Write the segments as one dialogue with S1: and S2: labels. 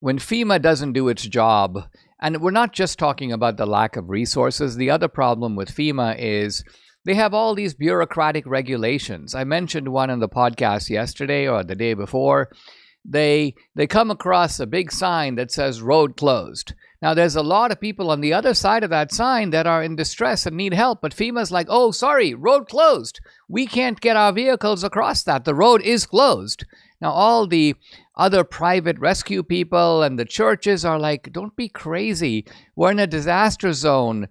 S1: when FEMA doesn't do its job, and we're not just talking about the lack of resources. The other problem with FEMA is they have all these bureaucratic regulations. I mentioned one on the podcast yesterday or the day before. They come across a big sign that says road closed. Now, there's a lot of people on the other side of that sign that are in distress and need help, but FEMA's like, oh, sorry, road closed. We can't get our vehicles across that. The road is closed. Now, all the other private rescue people and the churches are like, don't be crazy. We're in a disaster zone.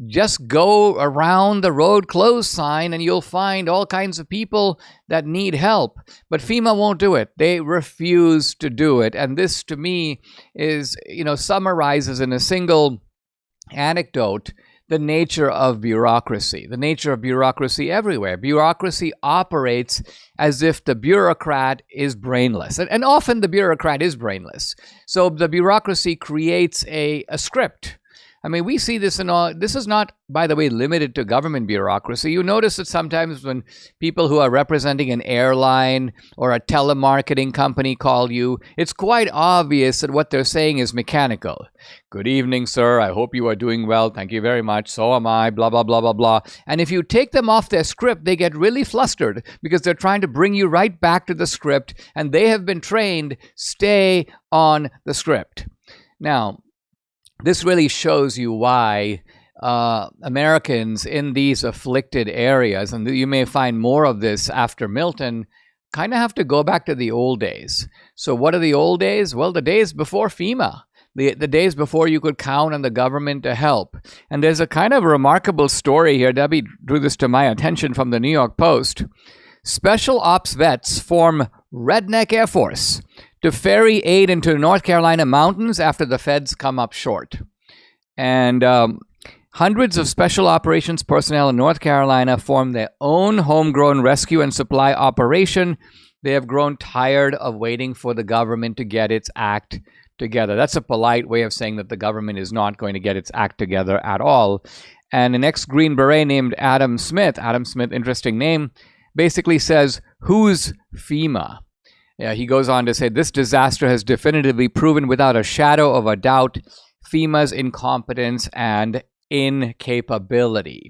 S1: Just go around the road closed sign and you'll find all kinds of people that need help. But FEMA won't do it. They refuse to do it. And this, to me, is, summarizes in a single anecdote the nature of bureaucracy, everywhere. Bureaucracy operates as if the bureaucrat is brainless. And often the bureaucrat is brainless. So the bureaucracy creates a script. I mean, we see this in all. This is not, by the way, limited to government bureaucracy. You notice that sometimes when people who are representing an airline or a telemarketing company call you, it's quite obvious that what they're saying is mechanical. Good evening, sir. I hope you are doing well. Thank you very much. So am I. Blah, blah, blah, blah, blah. And if you take them off their script, they get really flustered because they're trying to bring you right back to the script, and they have been trained, stay on the script. Now, this really shows you why Americans in these afflicted areas, and you may find more of this after Milton, kind of have to go back to the old days. So what are the old days? Well, the days before FEMA, the days before you could count on the government to help. And there's a kind of remarkable story here. Debbie drew this to my attention from the New York Post. Special ops vets form Redneck Air Force to ferry aid into the North Carolina mountains after the feds come up short. And hundreds of special operations personnel in North Carolina form their own homegrown rescue and supply operation. They have grown tired of waiting for the government to get its act together. That's a polite way of saying that the government is not going to get its act together at all. And an ex-Green Beret named Adam Smith, interesting name, basically says, who's FEMA? Yeah, he goes on to say, this disaster has definitively proven without a shadow of a doubt FEMA's incompetence and incapability.